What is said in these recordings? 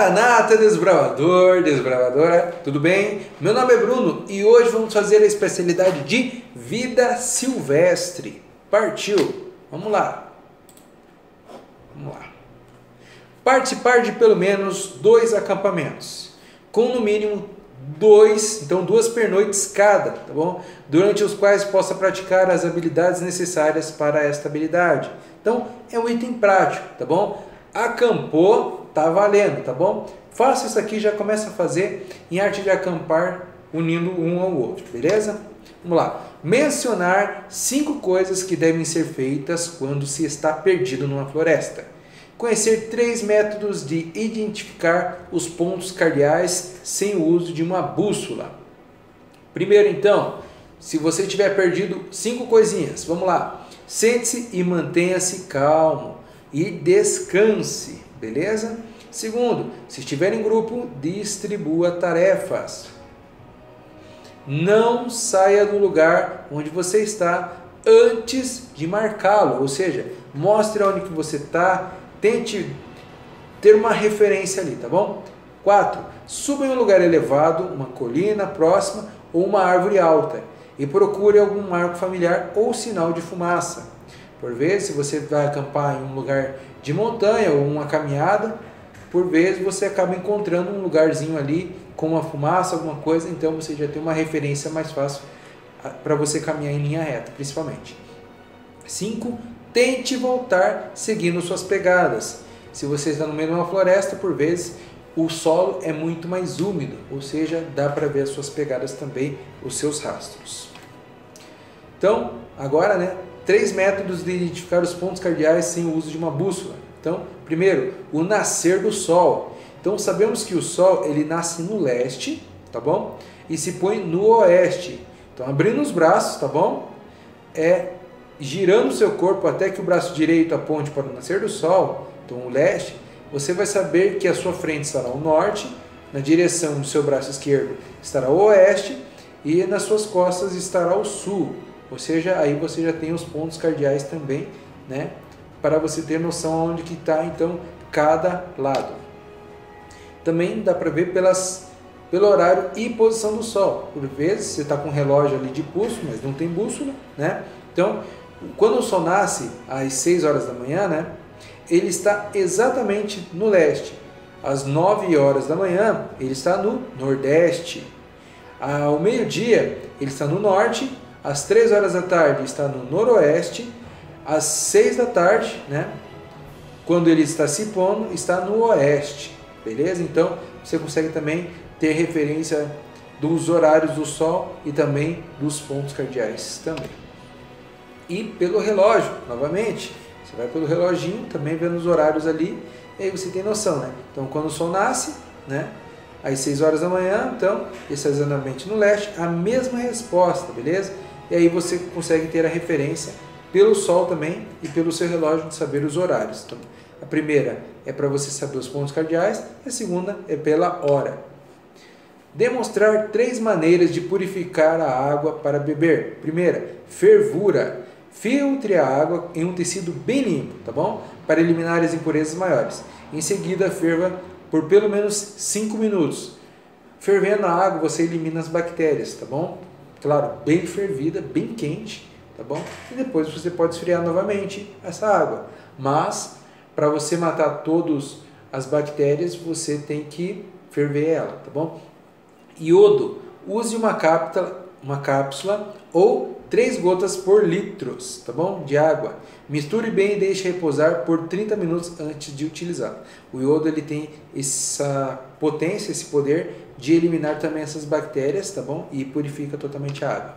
Maranata, desbravador, desbravadora, tudo bem? Meu nome é Bruno e hoje vamos fazer a especialidade de vida silvestre. Partiu! Vamos lá! Participar de pelo menos 2 acampamentos, com no mínimo 2, então 2 pernoites cada, tá bom? Durante os quais possa praticar as habilidades necessárias para esta habilidade. Então, é um item prático, tá bom? Acampou, tá valendo, tá bom? Faça isso aqui, já começa a fazer em arte de acampar, unindo um ao outro, beleza? Vamos lá. Mencionar 5 coisas que devem ser feitas quando se está perdido numa floresta. Conhecer 3 métodos de identificar os pontos cardeais sem o uso de uma bússola. Primeiro, então, se você tiver perdido 5 coisinhas, vamos lá. Sente-se e mantenha-se calmo e descanse, beleza? Segundo, se estiver em grupo, distribua tarefas. Não saia do lugar onde você está antes de marcá-lo, ou seja, mostre onde que você está, tente ter uma referência ali, tá bom? 4. Suba em um lugar elevado, uma colina próxima ou uma árvore alta e procure algum marco familiar ou sinal de fumaça. Por vezes, se você vai acampar em um lugar de montanha ou uma caminhada, por vezes você acaba encontrando um lugarzinho ali com uma fumaça, alguma coisa, então você já tem uma referência mais fácil para você caminhar em linha reta, principalmente. 5. Tente voltar seguindo suas pegadas. Se você está no meio de uma floresta, por vezes o solo é muito mais úmido, ou seja, dá para ver as suas pegadas também, os seus rastros. Então, agora, 3 métodos de identificar os pontos cardeais sem o uso de uma bússola. Então, primeiro, o nascer do sol. Então, sabemos que o sol ele nasce no leste, tá bom? E se põe no oeste. Então, abrindo os braços, tá bom? Girando o seu corpo até que o braço direito aponte para o nascer do sol, então o leste, você vai saber que a sua frente estará ao norte, na direção do seu braço esquerdo estará ao oeste e nas suas costas estará ao sul. Ou seja, aí você já tem os pontos cardeais também, para você ter noção onde que está então cada lado. Também dá para ver pelo horário e posição do sol. Por vezes você está com um relógio ali de pulso, mas não tem bússola, Então, quando o sol nasce às 6 horas da manhã, ele está exatamente no leste. Às 9 horas da manhã, ele está no nordeste. Ao meio-dia, ele está no norte. Às 3 horas da tarde, está no noroeste. Às 6 da tarde, quando ele está se pondo, está no oeste. Beleza? Então, você consegue também ter referência dos horários do sol e também dos pontos cardeais também. E pelo relógio, novamente, você vai pelo reloginho, também vendo os horários ali, e aí você tem noção, Então, quando o sol nasce, às 6 horas da manhã, então, esse é exatamente no leste, a mesma resposta, beleza? E aí você consegue ter a referência pelo sol também e pelo seu relógio de saber os horários. Então, a primeira é para você saber os pontos cardeais, e a segunda é pela hora. Demonstrar 3 maneiras de purificar a água para beber. Primeira, fervura. Filtre a água em um tecido bem limpo, tá bom? Para eliminar as impurezas maiores. Em seguida, ferva por pelo menos 5 minutos. Fervendo a água, você elimina as bactérias, tá bom? Claro, bem fervida, bem quente, tá bom? E depois você pode esfriar novamente essa água. Mas, para você matar todas as bactérias, você tem que ferver ela, tá bom? Iodo. Use uma cápsula ou 3 gotas por litro, tá bom? De água. Misture bem e deixe repousar por 30 minutos antes de utilizar. O iodo ele tem essa potência, esse poder de eliminar também essas bactérias, tá bom? E purifica totalmente a água.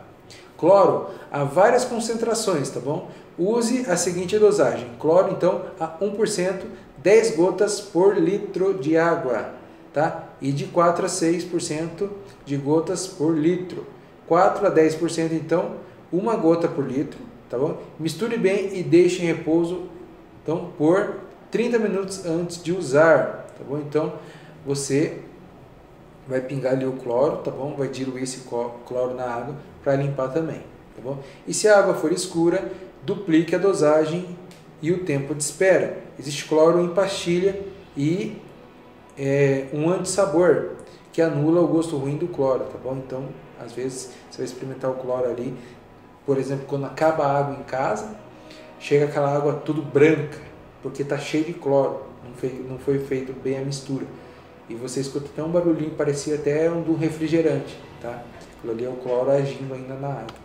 Cloro, há várias concentrações, tá bom? Use a seguinte dosagem. Cloro, então, a 1%, 10 gotas por litro de água, tá? E de 4 a 6% de gotas por litro. 4 a 10%, então, 1 gota por litro, tá bom? Misture bem e deixe em repouso, então, por 30 minutos antes de usar, tá bom? Então, você vai pingar ali o cloro, tá bom? Vai diluir esse cloro na água para limpar também, tá bom? E se a água for escura, duplique a dosagem e o tempo de espera. Existe cloro em pastilha e um antissabor que anula o gosto ruim do cloro, tá bom? Então, às vezes, você vai experimentar o cloro ali, por exemplo, quando acaba a água em casa, chega aquela água tudo branca, porque está cheio de cloro, não foi feito bem a mistura. E você escuta até um barulhinho, parecia até um do refrigerante, tá? Aquilo ali é o cloro agindo ainda na água.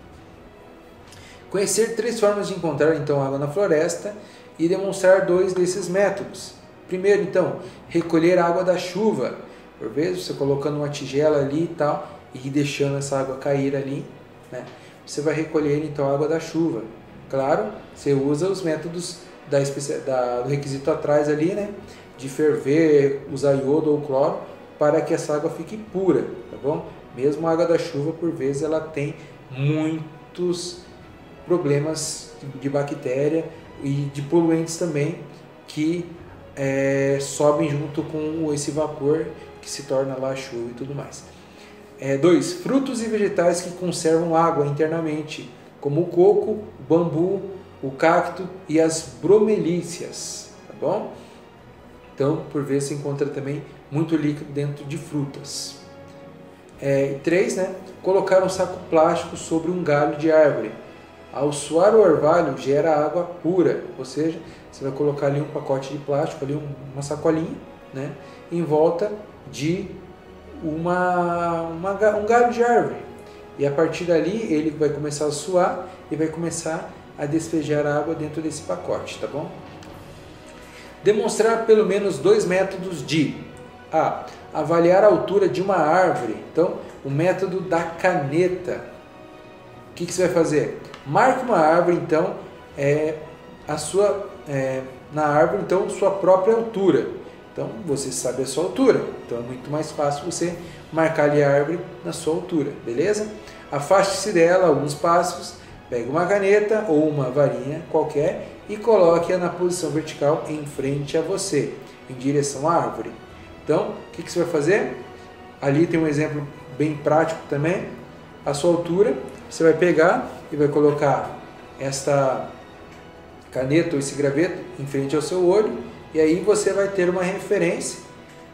Conhecer 3 formas de encontrar então água na floresta e demonstrar 2 desses métodos. Primeiro, então, recolher a água da chuva. Por vezes, você colocando uma tigela ali e tal, e deixando essa água cair ali, né? Você vai recolher então a água da chuva. Claro, você usa os métodos do requisito atrás ali, né? De ferver, usar iodo ou cloro, para que essa água fique pura, tá bom? Mesmo a água da chuva, por vezes, ela tem muitos problemas de bactéria e de poluentes também, que sobem junto com esse vapor que se torna lá a chuva e tudo mais. 2. Frutos e vegetais que conservam água internamente, como o coco, o bambu, o cacto e as bromelíceas, tá bom? Então, por vezes, se encontra também muito líquido dentro de frutas. 3. Né? Colocar um saco plástico sobre um galho de árvore. Ao suar o orvalho, gera água pura, ou seja, você vai colocar ali um pacote de plástico, ali uma sacolinha, né, em volta de um galho de árvore. E a partir dali ele vai começar a suar e vai começar a despejar água dentro desse pacote, tá bom? Demonstrar pelo menos 2 métodos de avaliar a altura de uma árvore. Então, o método da caneta. O que você vai fazer? Marque uma árvore, então, na árvore, então, sua própria altura. Então, você sabe a sua altura. Então, é muito mais fácil você marcar ali a árvore na sua altura, beleza? Afaste-se dela alguns passos, pegue uma caneta ou uma varinha qualquer e coloque-a na posição vertical em frente a você, em direção à árvore. Então, o que você vai fazer? Ali tem um exemplo bem prático também. A sua altura, você vai pegar e vai colocar esta caneta ou esse graveto em frente ao seu olho, e aí você vai ter uma referência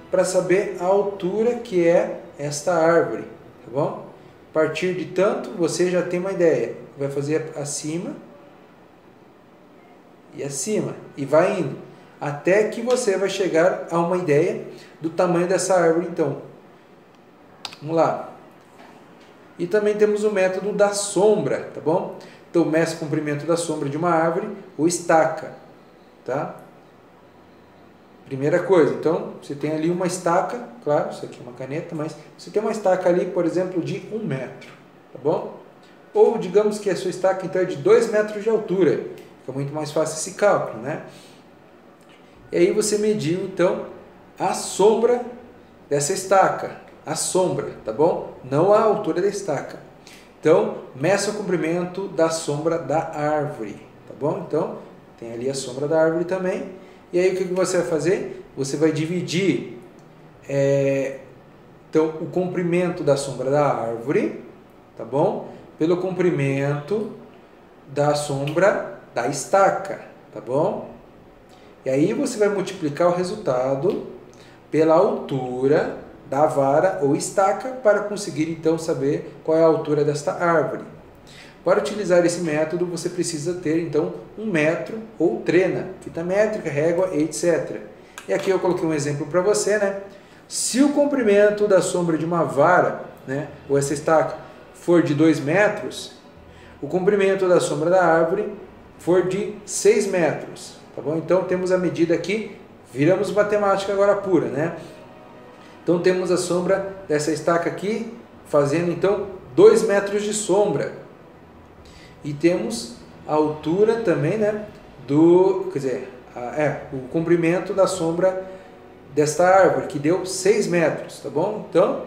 para saber a altura que é esta árvore, tá bom? A partir de tanto, você já tem uma ideia. Vai fazer acima e acima, e vai indo, até que você vai chegar a uma ideia do tamanho dessa árvore, então. Vamos lá. E também temos o método da sombra, tá bom? Então, meça o comprimento da sombra de uma árvore ou estaca, tá? Primeira coisa, então, você tem ali uma estaca, claro, isso aqui é uma caneta, mas você tem uma estaca ali, por exemplo, de 1 metro, tá bom? Ou, digamos que a sua estaca, então, é de 2 metros de altura, fica muito mais fácil esse cálculo, né? E aí você mediu, então, a sombra dessa estaca, a sombra, tá bom? Não a altura da estaca. Então, meça o comprimento da sombra da árvore, tá bom? Então, tem ali a sombra da árvore também. E aí, o que você vai fazer? Você vai dividir então, o comprimento da sombra da árvore, tá bom? Pelo comprimento da sombra da estaca, tá bom? E aí, você vai multiplicar o resultado pela altura da vara ou estaca para conseguir então saber qual é a altura desta árvore. Para utilizar esse método, você precisa ter então 1 metro ou trena, fita métrica, régua, etc. E aqui eu coloquei um exemplo para você, né? Se o comprimento da sombra de uma vara, né, ou essa estaca, for de 2 metros, o comprimento da sombra da árvore for de 6 metros, tá bom? Então temos a medida aqui, viramos matemática agora pura, né? Então temos a sombra dessa estaca aqui, fazendo então 2 metros de sombra. E temos a altura também, né, o comprimento da sombra desta árvore, que deu 6 metros, tá bom? Então,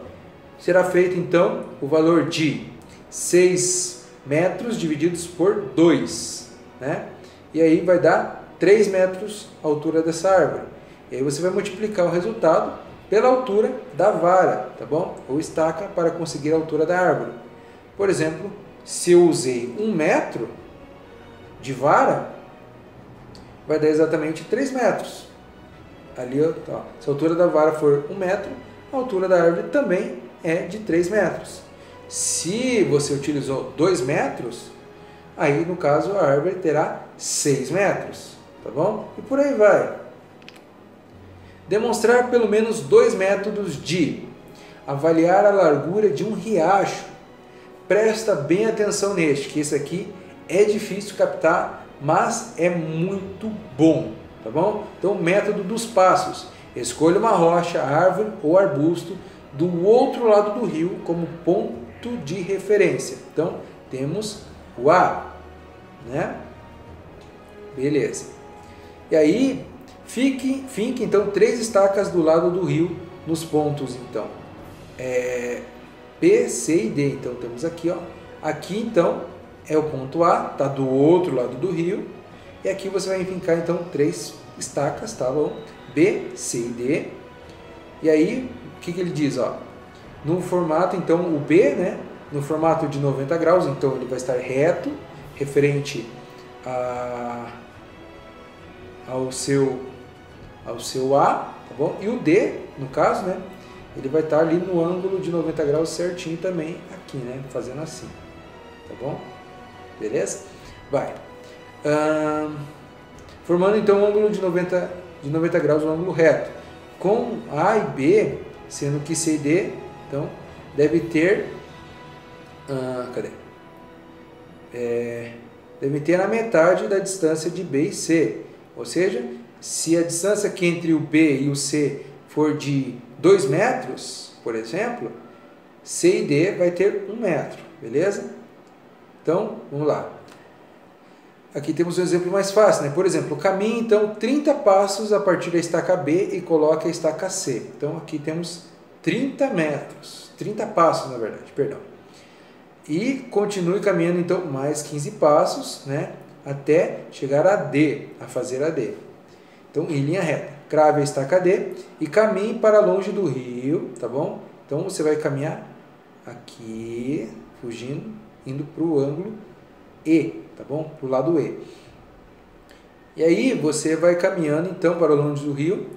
será feito então o valor de 6 metros divididos por 2, né? E aí vai dar 3 metros a altura dessa árvore. E aí você vai multiplicar o resultado pela altura da vara, tá bom? Ou estaca, para conseguir a altura da árvore. Por exemplo, se eu usei 1 metro de vara, vai dar exatamente 3 metros. ali, ó, se a altura da vara for 1 metro, a altura da árvore também é de 3 metros. Se você utilizou 2 metros, aí no caso a árvore terá 6 metros, tá bom? E por aí vai. Demonstrar pelo menos 2 métodos de avaliar a largura de um riacho. Presta bem atenção neste, que esse aqui é difícil captar, mas é muito bom, tá bom? Então, o método dos passos. Escolha uma rocha, árvore ou arbusto do outro lado do rio como ponto de referência. Então, temos o A, né? Beleza. E aí, fique então 3 estacas do lado do rio nos pontos, então, B, C e D. Então, temos aqui, ó. Aqui, então, é o ponto A, tá do outro lado do rio. E aqui você vai fincar, então, 3 estacas, tá bom? B, C e D. E aí, o que ele diz, ó? No formato, então, o B, né? No formato de 90 graus, então ele vai estar reto, referente ao seu A, tá bom? E o D, no caso, né? Ele vai estar ali no ângulo de 90 graus certinho também aqui, né? Fazendo assim, tá bom? Beleza? Vai. Formando então um ângulo de 90 graus, um ângulo reto. Com A e B, sendo que C e D, então, deve ter... deve ter a metade da distância de B e C. Ou seja, se a distância aqui entre o B e o C for de 2 metros, por exemplo, C e D vai ter 1 metro, beleza? Então, vamos lá. Aqui temos um exemplo mais fácil, né? Por exemplo, caminhe então 30 passos a partir da estaca B e coloque a estaca C. Então, aqui temos 30 metros, 30 passos, na verdade, perdão. E continue caminhando então mais 15 passos, né? Até chegar a D, a fazer a D. Então, em linha reta, crave a estaca D e caminhe para longe do rio, tá bom? Então, você vai caminhar aqui, fugindo, indo para o ângulo E, tá bom? Para o lado E. E aí, você vai caminhando, então, para longe do rio,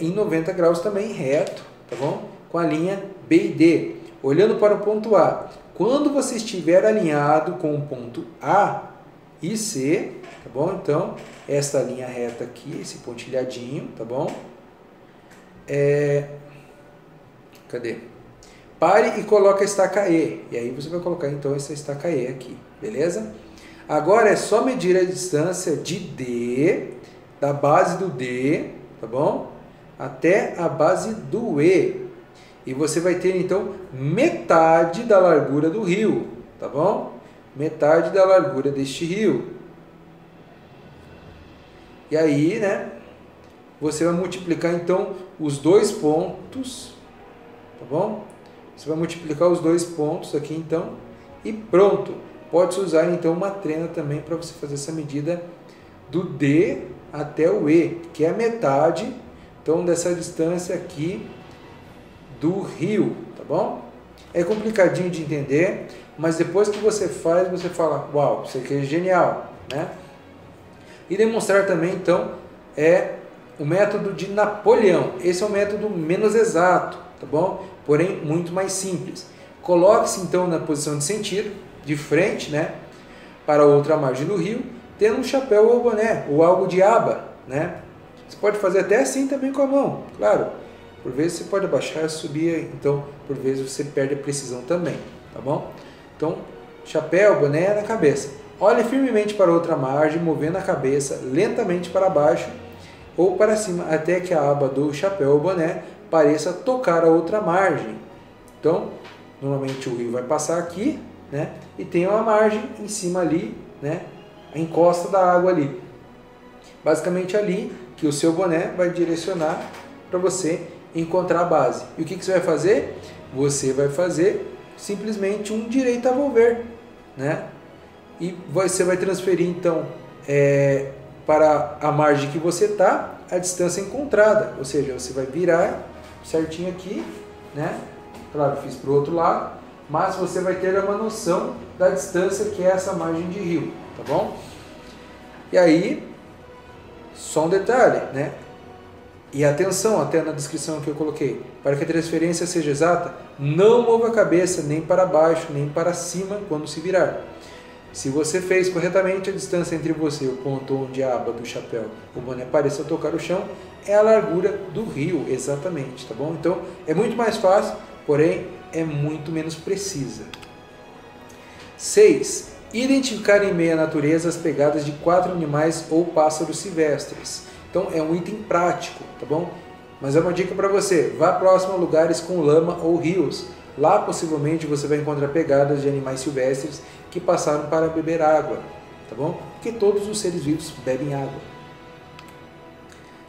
em 90 graus também, reto, tá bom? Com a linha B e D, olhando para o ponto A. Quando você estiver alinhado com o ponto A e C, tá bom? Então, esta linha reta aqui, esse pontilhadinho, tá bom? Cadê? Pare e coloque a estaca E. E aí você vai colocar então essa estaca E aqui, beleza? Agora é só medir a distância de D, da base do D, tá bom? Até a base do E. E você vai ter então metade da largura do rio, tá bom? Metade da largura deste rio. E aí, né? Você vai multiplicar então os 2 pontos, tá bom? Você vai multiplicar os 2 pontos aqui então e pronto. Pode-se usar então uma trena também para você fazer essa medida do D até o E, que é a metade então dessa distância aqui do rio, tá bom? É complicadinho de entender, mas depois que você faz, você fala, uau, isso aqui é genial, né? E demonstrar também então o método de Napoleão. Esse é o método menos exato, tá bom? Porém, muito mais simples. Coloque-se então na posição de sentido, de frente, né, para outra margem do rio, tendo um chapéu ou boné, ou algo de aba, né? Você pode fazer até assim também com a mão, claro. Por vezes você pode abaixar, subir, então por vezes você perde a precisão também, tá bom? Então, chapéu, boné na cabeça. Olhe firmemente para outra margem, movendo a cabeça lentamente para baixo ou para cima, até que a aba do chapéu ou boné pareça tocar a outra margem. Então, normalmente o rio vai passar aqui, né? E tem uma margem em cima ali, né? A encosta da água ali. Basicamente ali que o seu boné vai direcionar para você encontrar a base. E o que você vai fazer? Você vai fazer simplesmente um direito a volver, né? E você vai transferir então para a margem que você está a distância encontrada, ou seja, você vai virar certinho aqui, né? Claro, fiz para o outro lado, mas você vai ter uma noção da distância que é essa margem de rio, tá bom? E aí, só um detalhe, né? E atenção, até na descrição que eu coloquei, para que a transferência seja exata, não mova a cabeça nem para baixo, nem para cima quando se virar. Se você fez corretamente, a distância entre você e o ponto onde a aba do chapéu, o boné pareça tocar o chão, é a largura do rio, exatamente, tá bom? Então, é muito mais fácil, porém, é muito menos precisa. 6. Identificar em meio à natureza as pegadas de 4 animais ou pássaros silvestres. Então, é um item prático, tá bom? Mas é uma dica para você, vá próximo a lugares com lama ou rios. Lá, possivelmente, você vai encontrar pegadas de animais silvestres que passaram para beber água, tá bom? Porque todos os seres vivos bebem água.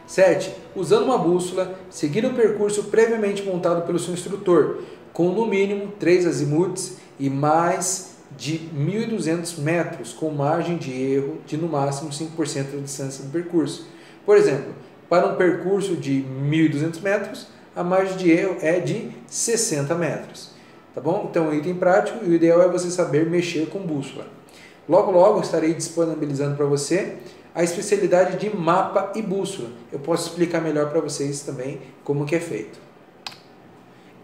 7. Usando uma bússola, seguir o percurso previamente montado pelo seu instrutor, com no mínimo 3 azimutes e mais de 1.200 metros, com margem de erro de no máximo 5% da distância do percurso. Por exemplo, para um percurso de 1.200 metros, a margem de erro é de 60 metros. Tá bom? Então, item prático, e o ideal é você saber mexer com bússola. Logo, logo, estarei disponibilizando para você a especialidade de mapa e bússola. Eu posso explicar melhor para vocês também como que é feito.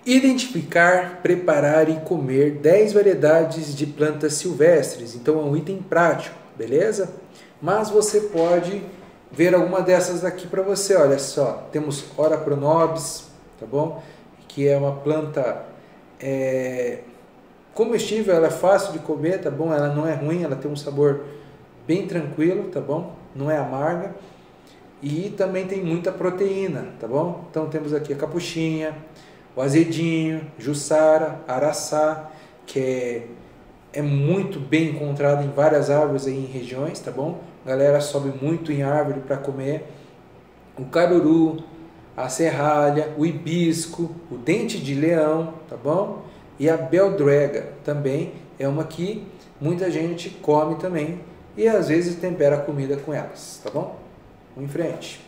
Identificar, preparar e comer 10 variedades de plantas silvestres. Então, é um item prático, beleza? Mas você pode ver alguma dessas aqui para você. Olha só, temos Ora pronobis, tá bom? Que é uma planta comestível, ela é fácil de comer, tá bom? Ela não é ruim, ela tem um sabor bem tranquilo, tá bom? Não é amarga. E também tem muita proteína, tá bom? Então temos aqui a capuchinha, o azedinho, jussara, araçá, que é muito bem encontrado em várias árvores aí em regiões, tá bom? A galera sobe muito em árvore para comer. O caruru, a serralha, o hibisco, o dente de leão, tá bom? E a beldrega também é uma que muita gente come também e às vezes tempera a comida com elas, tá bom? Vamos em frente.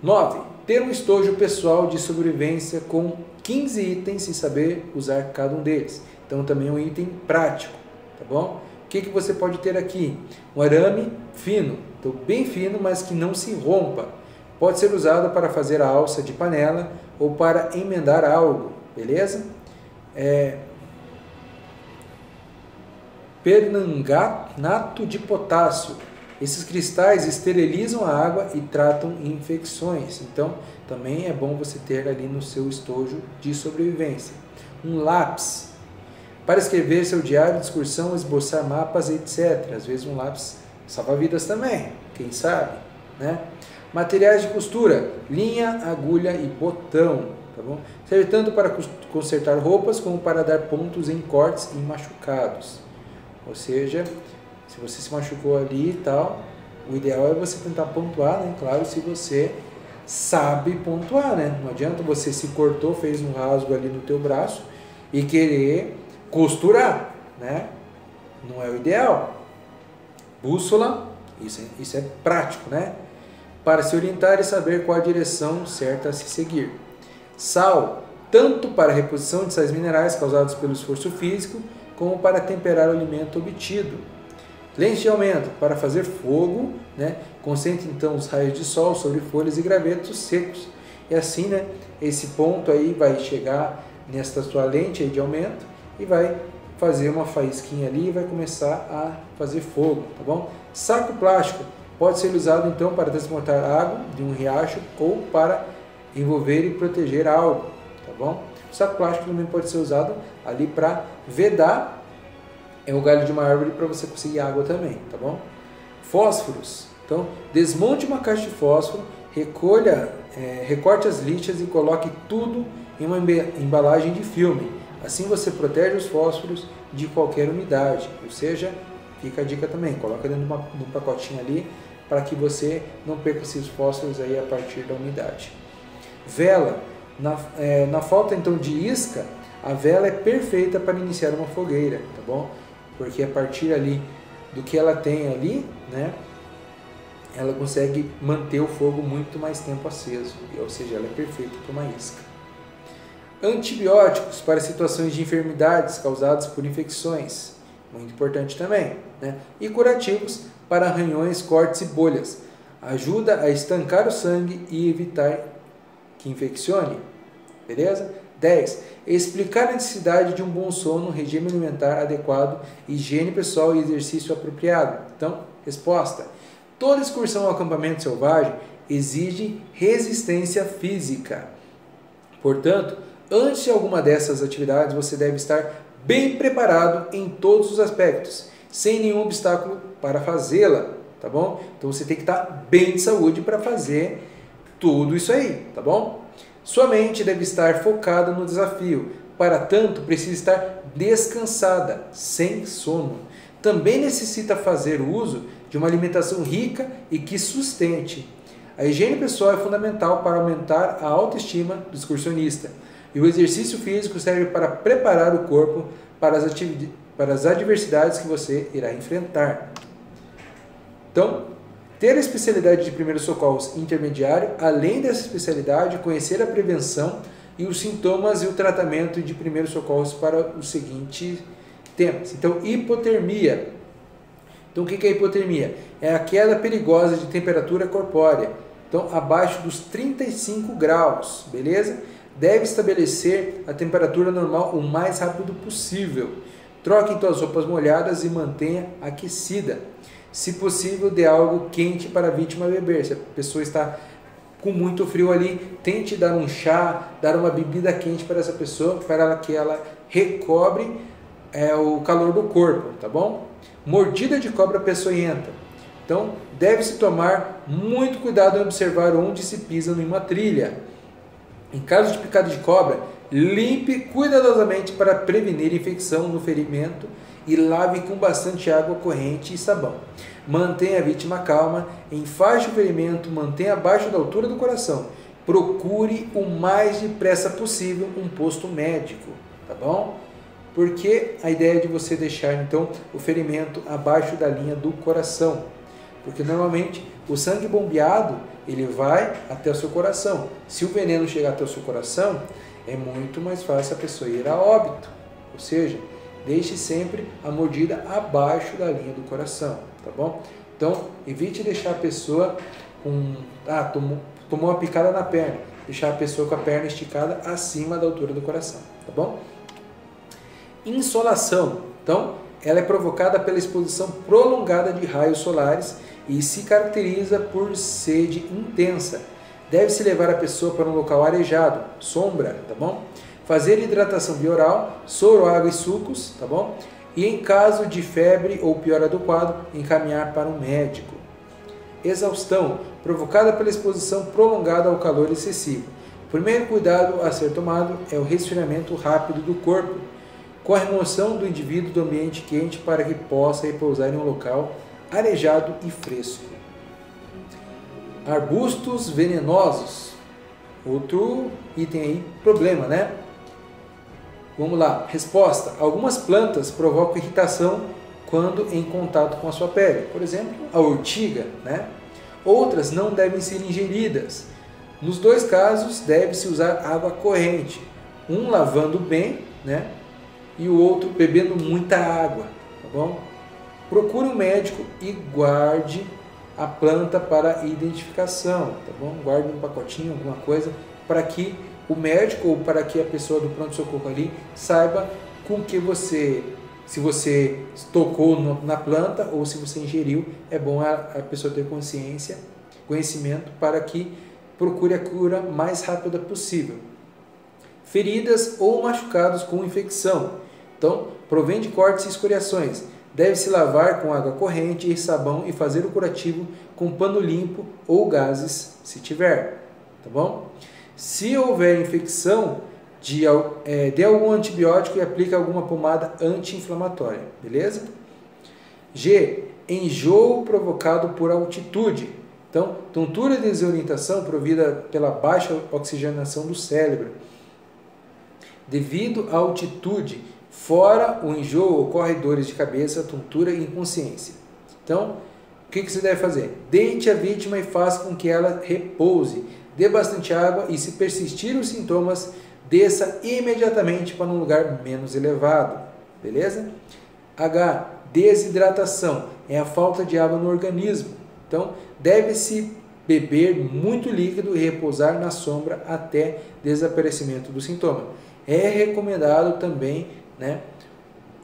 9. Ter um estojo pessoal de sobrevivência com 15 itens e saber usar cada um deles. Então também é um item prático, tá bom? O que você pode ter aqui? Um arame fino, então bem fino, mas que não se rompa. Pode ser usado para fazer a alça de panela ou para emendar algo, beleza? Permanganato de potássio. Esses cristais esterilizam a água e tratam infecções. Então, também é bom você ter ali no seu estojo de sobrevivência. Um lápis para escrever seu diário de excursão, esboçar mapas, etc. Às vezes um lápis salva vidas também, quem sabe, né? Materiais de costura, linha, agulha e botão, tá bom? Serve tanto para consertar roupas como para dar pontos em cortes e machucados. Ou seja, se você se machucou ali e tal, o ideal é você tentar pontuar, né? Claro, se você sabe pontuar, né? Não adianta você se cortou, fez um rasgo ali no teu braço e querer costurar, né? Não é o ideal. Bússola, isso é prático, né? Para se orientar e saber qual a direção certa a se seguir. Sal, tanto para a reposição de sais minerais causados pelo esforço físico, como para temperar o alimento obtido. Lente de aumento, para fazer fogo, né? Concentre então os raios de sol sobre folhas e gravetos secos. E assim, né, esse ponto aí vai chegar nesta sua lente aí de aumento e vai fazer uma faísquinha ali e vai começar a fazer fogo, tá bom? Saco plástico pode ser usado então para transportar água de um riacho ou para envolver e proteger algo, tá bom? O saco plástico também pode ser usado ali para vedar o galho de uma árvore para você conseguir água também, tá bom? Fósforos. Então, desmonte uma caixa de fósforo, recorte as lixas e coloque tudo em uma embalagem de filme. Assim você protege os fósforos de qualquer umidade. Ou seja, fica a dica também, coloca dentro de um pacotinho ali para que você não perca esses fósforos aí a partir da umidade. Vela. Na falta então de isca, a vela é perfeita para iniciar uma fogueira, tá bom? Porque a partir ali do que ela tem ali, né, ela consegue manter o fogo muito mais tempo aceso, ou seja, ela é perfeita para uma isca. Antibióticos para situações de enfermidades causadas por infecções, muito importante também, né? E curativos para arranhões, cortes e bolhas. Ajuda a estancar o sangue e evitar que infeccione. Beleza? 10. Explicar a necessidade de um bom sono, regime alimentar adequado, higiene pessoal e exercício apropriado. Então, resposta. Toda excursão ao acampamento selvagem exige resistência física. Portanto, antes de alguma dessas atividades, você deve estar bem preparado em todos os aspectos, sem nenhum obstáculo para fazê-la, tá bom? Então você tem que estar bem de saúde para fazer tudo isso aí, tá bom? Sua mente deve estar focada no desafio, para tanto precisa estar descansada, sem sono. Também necessita fazer uso de uma alimentação rica e que sustente. A higiene pessoal é fundamental para aumentar a autoestima do excursionista. E o exercício físico serve para preparar o corpo para as adversidades que você irá enfrentar. Então, ter a especialidade de primeiros socorros intermediário, além dessa especialidade, conhecer a prevenção e os sintomas e o tratamento de primeiros socorros para os seguintes temas. Então, hipotermia. Então, o que é hipotermia? É a queda perigosa de temperatura corpórea. Então, abaixo dos 35 graus, beleza? Deve estabelecer a temperatura normal o mais rápido possível. Troque suas roupas molhadas e mantenha aquecida. Se possível, dê algo quente para a vítima beber. Se a pessoa está com muito frio ali, tente dar um chá, dar uma bebida quente para essa pessoa, para que ela recobre o calor do corpo, tá bom? Mordida de cobra peçonhenta. Então, deve-se tomar muito cuidado em observar onde se pisa em uma trilha. Em caso de picada de cobra, limpe cuidadosamente para prevenir infecção no ferimento e lave com bastante água corrente e sabão. Mantenha a vítima calma, enfaixe o ferimento, mantenha abaixo da altura do coração. Procure o mais depressa possível um posto médico, tá bom? Porque a ideia é de você deixar então o ferimento abaixo da linha do coração. Porque normalmente o sangue bombeado ele vai até o seu coração. Se o veneno chegar até o seu coração, é muito mais fácil a pessoa ir a óbito. Ou seja, deixe sempre a mordida abaixo da linha do coração, tá bom? Então, evite deixar a pessoa tomou uma picada na perna, deixar a pessoa com a perna esticada acima da altura do coração, tá bom? Insolação. Então, ela é provocada pela exposição prolongada de raios solares e se caracteriza por sede intensa. Deve-se levar a pessoa para um local arejado, sombra, tá bom? Fazer hidratação bioral, soro, água e sucos, tá bom? E em caso de febre ou piora do quadro, encaminhar para um médico. Exaustão, provocada pela exposição prolongada ao calor excessivo. O primeiro cuidado a ser tomado é o resfriamento rápido do corpo, com a remoção do indivíduo do ambiente quente para que possa repousar em um local arejado e fresco. Arbustos venenosos, outro item aí, problema, né? Vamos lá, resposta. Algumas plantas provocam irritação quando em contato com a sua pele. Por exemplo, a ortiga, né? Outras não devem ser ingeridas. Nos dois casos, deve-se usar água corrente. Um lavando bem, né? E o outro bebendo muita água, tá bom? Procure um médico e guarde a planta para identificação, tá bom? Guarde um pacotinho, alguma coisa, para que o médico ou para que a pessoa do pronto-socorro ali saiba com que se você tocou na planta ou se você ingeriu, é bom a pessoa ter conhecimento para que procure a cura mais rápida possível. Feridas ou machucados com infecção. Então, provém de cortes e escoriações. Deve-se lavar com água corrente e sabão e fazer o curativo com pano limpo ou gases, se tiver, tá bom? Se houver infecção, dê algum antibiótico e aplique alguma pomada anti-inflamatória, beleza? G. Enjoo provocado por altitude. Então, tontura e desorientação provida pela baixa oxigenação do cérebro. Devido à altitude, fora o enjoo, ocorre dores de cabeça, tontura e inconsciência. Então, o que você deve fazer? Deite a vítima e faça com que ela repouse. Dê bastante água e, se persistir os sintomas, desça imediatamente para um lugar menos elevado. Beleza? H. Desidratação. É a falta de água no organismo. Então, deve-se beber muito líquido e repousar na sombra até desaparecimento do sintoma. É recomendado também, né,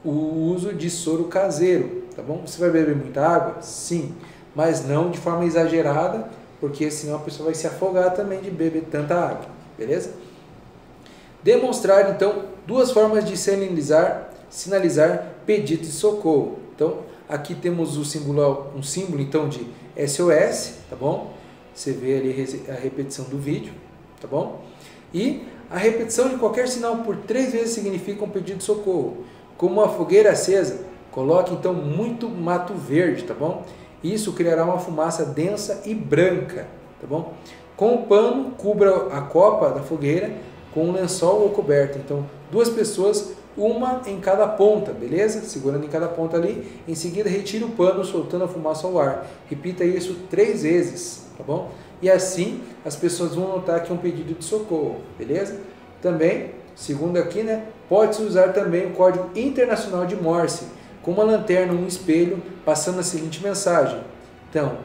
o uso de soro caseiro, tá bom? Você vai beber muita água? Sim, mas não de forma exagerada, porque senão a pessoa vai se afogar também de beber tanta água, beleza? Demonstrar, então, duas formas de sinalizar pedido de socorro. Então, aqui temos um símbolo então de SOS, tá bom? Você vê ali a repetição do vídeo, tá bom? E a repetição de qualquer sinal por 3 vezes significa um pedido de socorro. Como uma fogueira acesa, coloque então muito mato verde, tá bom? Isso criará uma fumaça densa e branca, tá bom? Com o pano, cubra a copa da fogueira com um lençol ou coberta. Então, 2 pessoas, uma em cada ponta, beleza? Segurando em cada ponta ali. Em seguida, retire o pano, soltando a fumaça ao ar. Repita isso 3 vezes, tá bom? E assim, as pessoas vão notar que é um pedido de socorro, beleza? Também, segundo aqui, né? Pode-se usar também o código internacional de Morse, com uma lanterna ou um espelho, passando a seguinte mensagem. Então,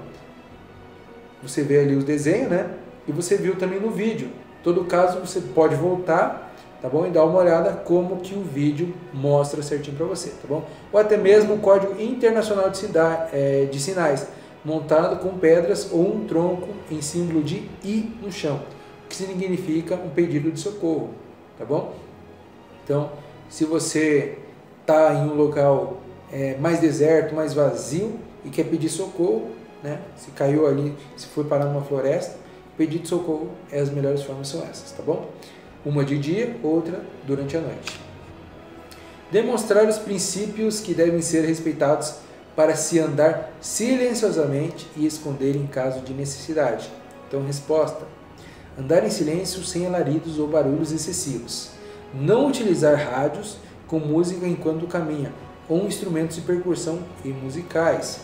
você vê ali os desenhos, né? E você viu também no vídeo. Em todo caso, você pode voltar, tá bom? E dar uma olhada como que o vídeo mostra certinho para você, tá bom? Ou até mesmo o código internacional de sinais, montado com pedras ou um tronco em símbolo de I no chão, que significa um pedido de socorro, tá bom? Então, se você está em um local mais deserto, mais vazio e quer pedir socorro, né? Se caiu ali, se foi parar numa floresta, pedir de socorro, as melhores formas são essas, tá bom? Uma de dia, outra durante a noite. Demonstrar os princípios que devem ser respeitados para se andar silenciosamente e esconder em caso de necessidade. Então, resposta: andar em silêncio sem alaridos ou barulhos excessivos. Não utilizar rádios com música enquanto caminha, ou instrumentos de percussão e musicais.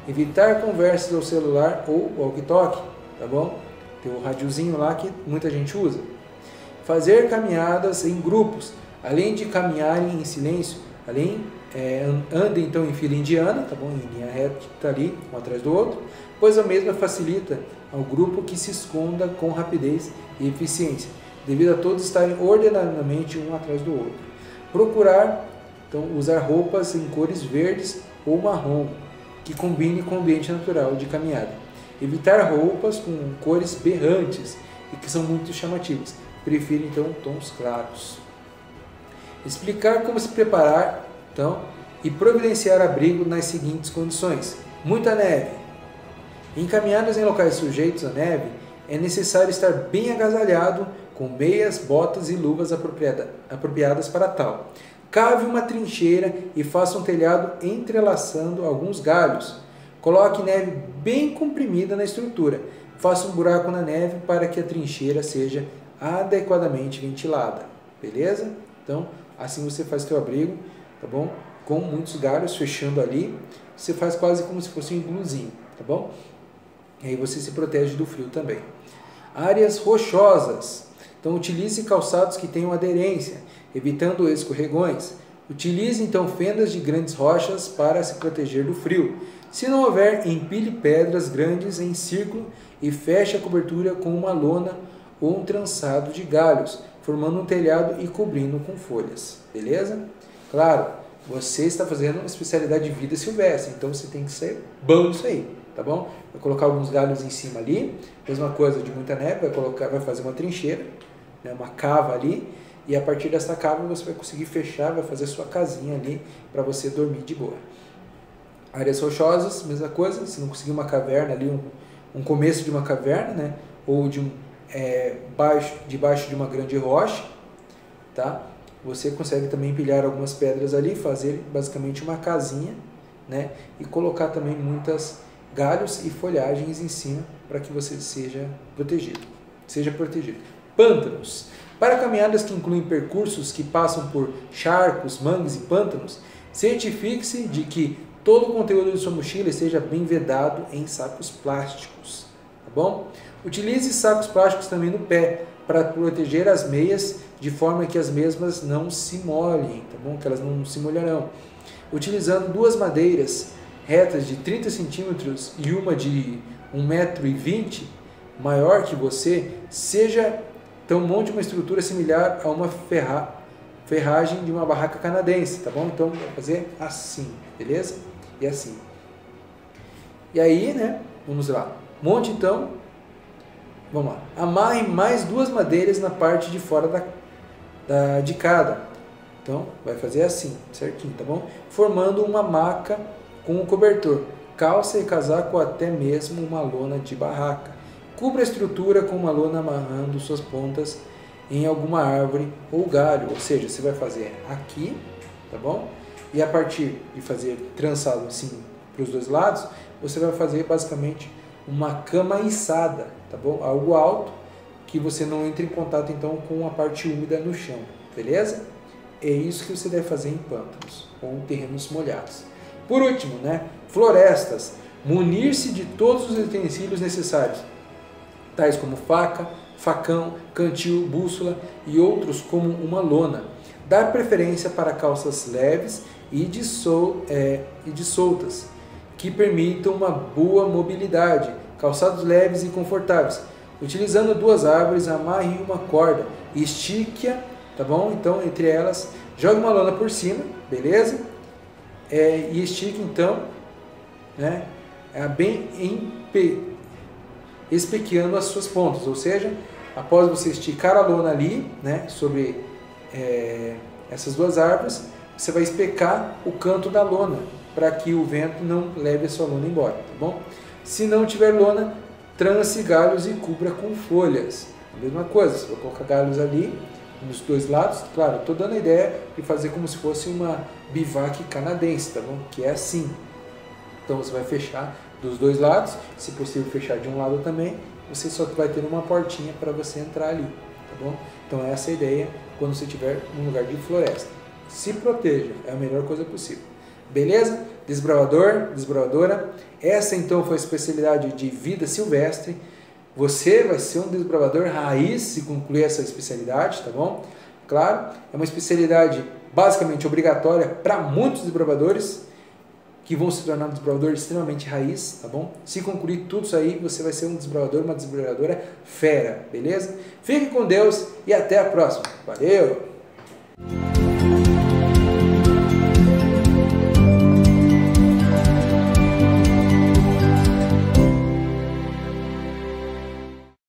Evitar conversas ao celular ou walkie-talkie, tá bom? Tem o radiozinho lá que muita gente usa. Fazer caminhadas em grupos, além de caminharem em silêncio, andem então em fila indiana, tá bom? Em linha reta ali, um atrás do outro, pois a mesma facilita ao grupo que se esconda com rapidez e eficiência, devido a todos estarem ordenadamente um atrás do outro. Procurar então usar roupas em cores verdes ou marrom, que combine com o ambiente natural de caminhada. Evitar roupas com cores berrantes e que são muito chamativas. Prefiro então tons claros. Explicar como se preparar então e providenciar abrigo nas seguintes condições: muita neve. Em caminhadas em locais sujeitos à neve, é necessário estar bem agasalhado com meias, botas e luvas apropriadas para tal. Cave uma trincheira e faça um telhado entrelaçando alguns galhos. Coloque neve bem comprimida na estrutura. Faça um buraco na neve para que a trincheira seja adequadamente ventilada. Beleza? Então, assim você faz seu abrigo, tá bom? Com muitos galhos fechando ali. Você faz quase como se fosse um igluzinho, tá bom? E aí você se protege do frio também. Áreas rochosas. Então, utilize calçados que tenham aderência, evitando escorregões. Utilize, então, fendas de grandes rochas para se proteger do frio. Se não houver, empilhe pedras grandes em círculo e feche a cobertura com uma lona ou um trançado de galhos, formando um telhado e cobrindo com folhas. Beleza? Claro, você está fazendo uma especialidade de vida silvestre, então você tem que ser bom nisso aí, tá bom? Vai colocar alguns galhos em cima ali, mesma coisa de muita neve, vai fazer uma trincheira, né, uma cava ali, e a partir dessa cava você vai conseguir fechar, vai fazer sua casinha ali para você dormir de boa. Áreas rochosas, mesma coisa, se não conseguir uma caverna ali, um começo de uma caverna, né, ou debaixo de uma grande rocha, tá? Você consegue também empilhar algumas pedras ali, fazer basicamente uma casinha, né, e colocar também muitos galhos e folhagens em cima para que você seja protegido. Pântanos. Para caminhadas que incluem percursos que passam por charcos, mangues e pântanos, certifique-se de que todo o conteúdo de sua mochila esteja bem vedado em sacos plásticos, tá bom? Utilize sacos plásticos também no pé para proteger as meias de forma que as mesmas não se molhem, tá bom? Que elas não se molharão. Utilizando 2 madeiras retas de 30 centímetros e uma de 1,20 m maior que você, então monte uma estrutura similar a uma ferragem de uma barraca canadense, tá bom? Então, vai fazer assim, beleza? E assim. E aí, né, vamos lá. Monte então, vamos lá. Amarre mais 2 madeiras na parte de fora de cada. Então, vai fazer assim, certinho, tá bom? Formando uma maca com um cobertor, calça e casaco ou até mesmo uma lona de barraca. Cubra a estrutura com uma lona amarrando suas pontas em alguma árvore ou galho, ou seja, você vai fazer aqui, tá bom? E a partir de fazer trançado assim para os dois lados, você vai fazer basicamente uma cama içada, tá bom? Algo alto, que você não entre em contato então com a parte úmida no chão, beleza? É isso que você deve fazer em pântanos ou terrenos molhados. Por último, né? Florestas. Munir-se de todos os utensílios necessários, tais como faca, facão, cantil, bússola e outros como uma lona. Dar preferência para calças leves e soltas, que permitam uma boa mobilidade. Calçados leves e confortáveis. Utilizando 2 árvores, amarre uma corda e estique-a, tá bom? Então, entre elas, jogue uma lona por cima, beleza? E estique então, né? Bem espequeando as suas pontas, ou seja, após você esticar a lona ali, né, sobre essas 2 árvores, você vai especar o canto da lona, para que o vento não leve a sua lona embora, tá bom? Se não tiver lona, trance galhos e cubra com folhas. A mesma coisa, você vai colocar galhos ali, nos 2 lados. Claro, estou dando a ideia de fazer como se fosse uma bivac canadense, tá bom? Que é assim. Então você vai fechar dos 2 lados, se possível fechar de um lado também, você só vai ter uma portinha para você entrar ali, tá bom? Então essa é a ideia quando você estiver num lugar de floresta. Se proteja, é a melhor coisa possível. Beleza? Desbravador, desbravadora, essa então foi a especialidade de vida silvestre. Você vai ser um desbravador raiz se concluir essa especialidade, tá bom? Claro, é uma especialidade basicamente obrigatória para muitos desbravadores, que vão se tornar um desbravador extremamente raiz, tá bom? Se concluir tudo isso aí, você vai ser um desbravador, uma desbravadora fera, beleza? Fique com Deus e até a próxima. Valeu!